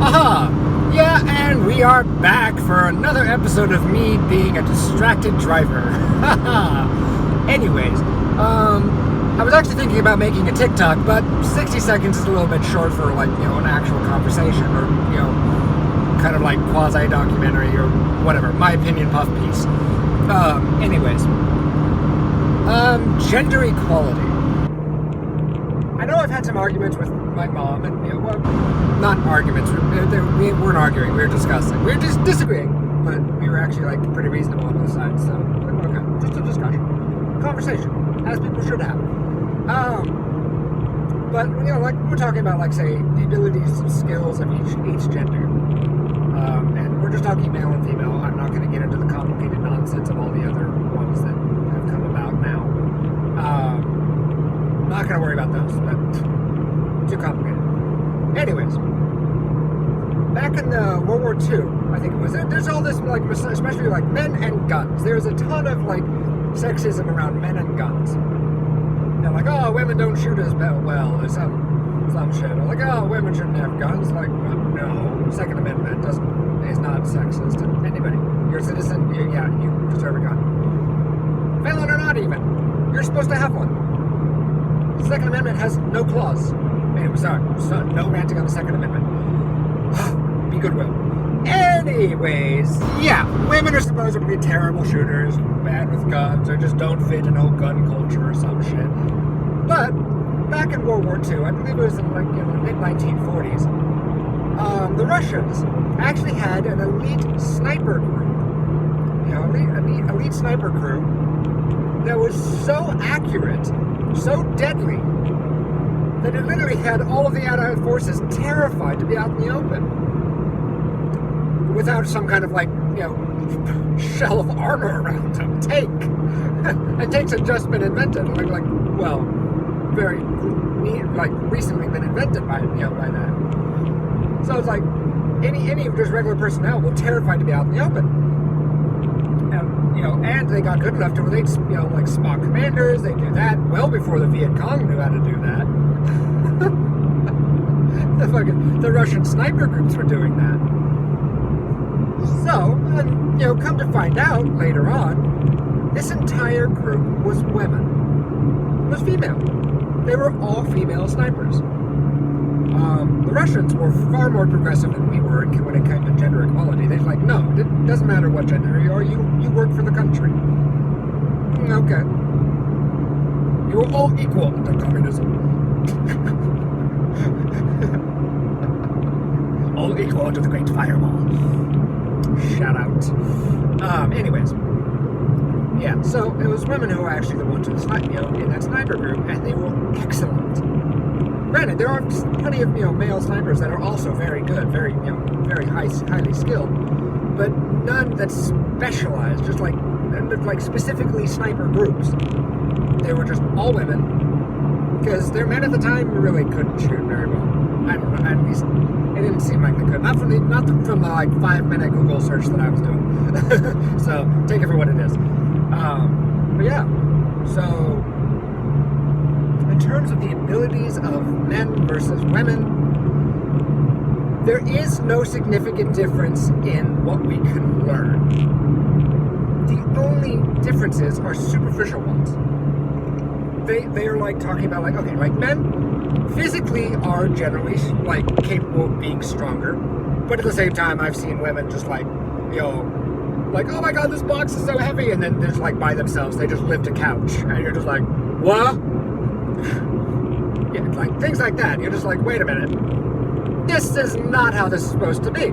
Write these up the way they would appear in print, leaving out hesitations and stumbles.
Aha! Yeah, and we are back for another episode of me being a distracted driver. Haha! Anyways, I was actually thinking about making a TikTok, but 60 seconds is a little bit short for, like, an actual conversation or, kind of like quasi-documentary or whatever, my opinion puff piece. Anyways, gender equality. I know I've had some arguments with my mom, and not arguments. We weren't arguing. We were discussing. We were just disagreeing, but we were actually pretty reasonable on both sides. So okay, just a discussion, conversation, as people should have. But we're talking about say the abilities and skills of each gender, and we're just talking male and female. I'm not going to get into the complicated nonsense of all the other ones that have come about now. Not going to worry about those. That's too complicated. Anyways, back in the World War II, I think it was, there's all this, especially men and guns. There's a ton of, sexism around men and guns. They're women don't shoot as well, or some shit. Or women shouldn't have guns. No. Second Amendment is not sexist to anybody. You're a citizen, you deserve a gun. Felon or not even. You're supposed to have one. The Second Amendment has no clause. Anyway, sorry, no ranting on the Second Amendment. Be goodwill. Anyways, women are supposed to be terrible shooters, bad with guns, or just don't fit in old gun culture or some shit. But back in World War II, I believe it was in the mid-1940s, the Russians actually had an elite sniper group. Elite sniper crew that was so accurate, so deadly, that it literally had all of the Allied forces terrified to be out in the open without some kind of shell of armor around them. And tanks had just been invented, very recently been invented by that. So it's any of just regular personnel were terrified to be out in the open. And they got good enough to where they'd, spot commanders, they do that well before the Viet Cong knew how to do that. the Russian sniper groups were doing that. So, come to find out later on, this entire group was women. It was female. They were all female snipers. The Russians were far more progressive than we were when it came to gender equality. They're no, it doesn't matter what gender you are, you work for the country. Okay. You were all equal under communism. All equal under the Great Fireball. Shout out. Anyways. Yeah, so it was women who were actually the ones in that sniper group, and they were excellent. Granted, there are plenty of male snipers that are also very good, very highly skilled, but none that specialized, just specifically sniper groups. They were just all women, because their men at the time really couldn't shoot very well. I don't know, at least it didn't seem like they could. Not from the 5-minute Google search that I was doing. So take it for what it is. But yeah, so in terms of the abilities of men versus women, there is no significant difference in what we can learn. The only differences are superficial ones. They are talking about men physically are generally capable of being stronger, but at the same time I've seen women just oh my god, this box is so heavy, and then just by themselves they just lift a couch, and you're just what? Yeah, things like that. You're just wait a minute, this is not how this is supposed to be.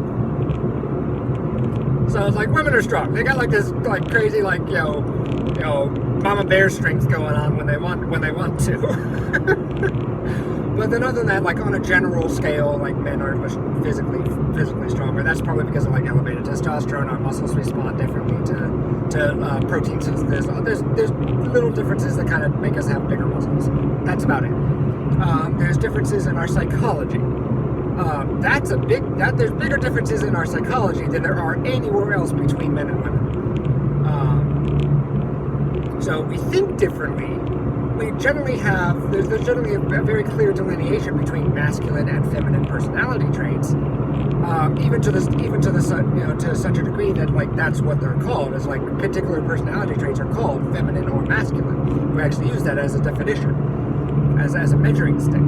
So it's women are strong. They got this crazy mama bear strength going on when they want to. But then other than that, on a general scale, men are physically stronger. That's probably because of elevated testosterone. Our muscles respond differently to protein synthesis. There's little differences that kind of make us have bigger muscles. That's about it. There's differences in our psychology. There's bigger differences in our psychology than there are anywhere else between men and women. So we think differently, we generally have, there's generally a very clear delineation between masculine and feminine personality traits, even to such a degree that like that's what they're called, is like particular personality traits are called feminine or masculine. We actually use that as a definition, as a measuring stick,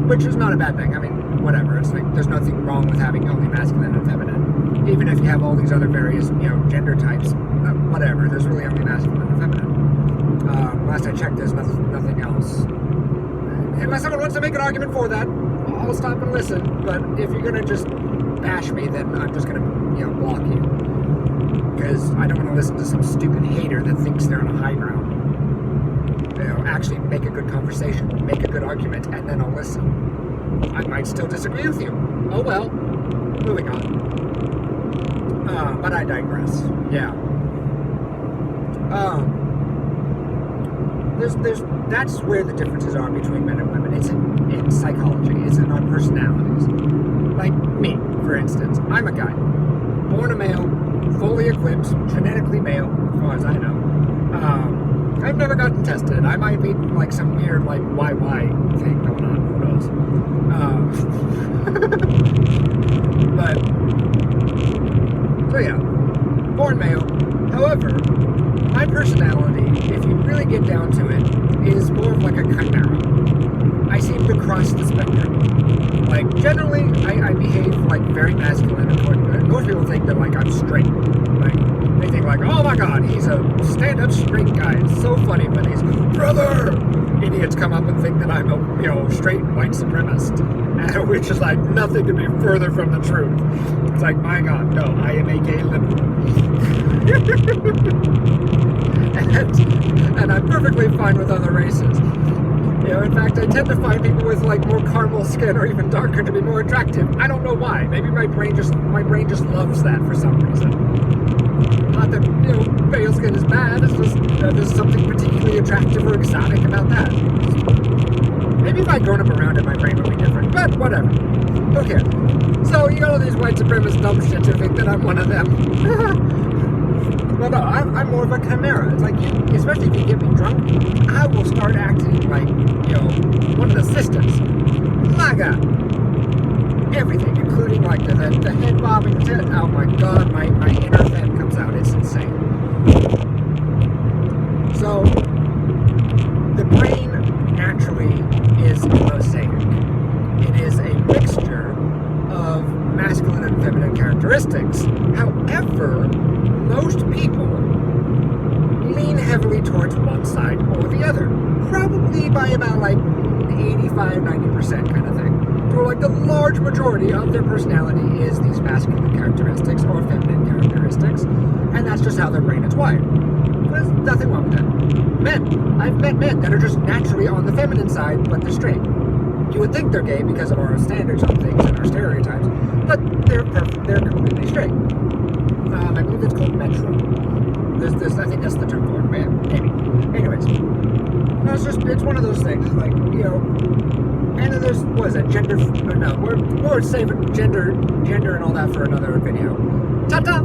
which is not a bad thing. I mean, whatever. It's like there's nothing wrong with having only masculine and feminine, even if you have all these other various gender types. Whatever. There's really only masculine and feminine. Last I checked, there's nothing else. Unless someone wants to make an argument for that, I'll stop and listen. But if you're gonna just bash me, then I'm just gonna, block you. Because I don't want to listen to some stupid hater that thinks they're on a high ground. Actually make a good conversation, make a good argument, and then I'll listen. I might still disagree with you. Oh well. Moving on. But I digress. Yeah. That's where the differences are between men and women. It's in psychology. It's in our personalities. Like me, for instance. I'm a guy. Born a male, fully equipped, genetically male, as far as I know. I've never gotten tested. I might be like some weird like YY thing going on. Who knows? But so yeah, born male. However, my personality, if you really get down to it, is more of like a chimera. I seem to cross the spectrum. Like, generally, I behave like very masculine according to it. Most people think that like I'm straight. Like, they think like, oh my god, he's a stand-up straight guy. It's so funny when these brother idiots come up and think that I'm a straight white supremacist, which is like nothing could be further from the truth. It's like, my god, no, I am a gay liberal. and I'm perfectly fine with other races. In fact, I tend to find people with like more caramel skin or even darker to be more attractive. I don't know why. Maybe my brain just loves that for some reason. Not that pale skin is bad. It's just there's something particularly attractive or exotic about that. Maybe if I'd grown up around it, my brain would be different. But whatever. Who cares? So you got all these white supremacist dumb shits who think that I'm one of them. Well, no, I'm more of a chimera. It's like, especially if you get me drunk, I will start acting like, one of the sisters. My God. Everything, including like the head bobbing. Oh my God, my inner fan comes out. It's insane. So, the brain naturally is a mosaic. It is a mixture of masculine and feminine characteristics. However, most people lean heavily towards one side or the other. Probably by about like 85-90% kind of thing. So like the large majority of their personality is these masculine characteristics or feminine characteristics. And that's just how their brain is wired. There's nothing wrong with that. Men. I've met men that are just naturally on the feminine side, but they're straight. You would think they're gay because of our standards on things and our stereotypes, but they're completely straight. I believe it's called metro. I think that's the term for it. Maybe. Anyways, no, it's one of those things. Like, and then there's, what is it, gender? No, we're saving gender and all that for another video. Ta-ta!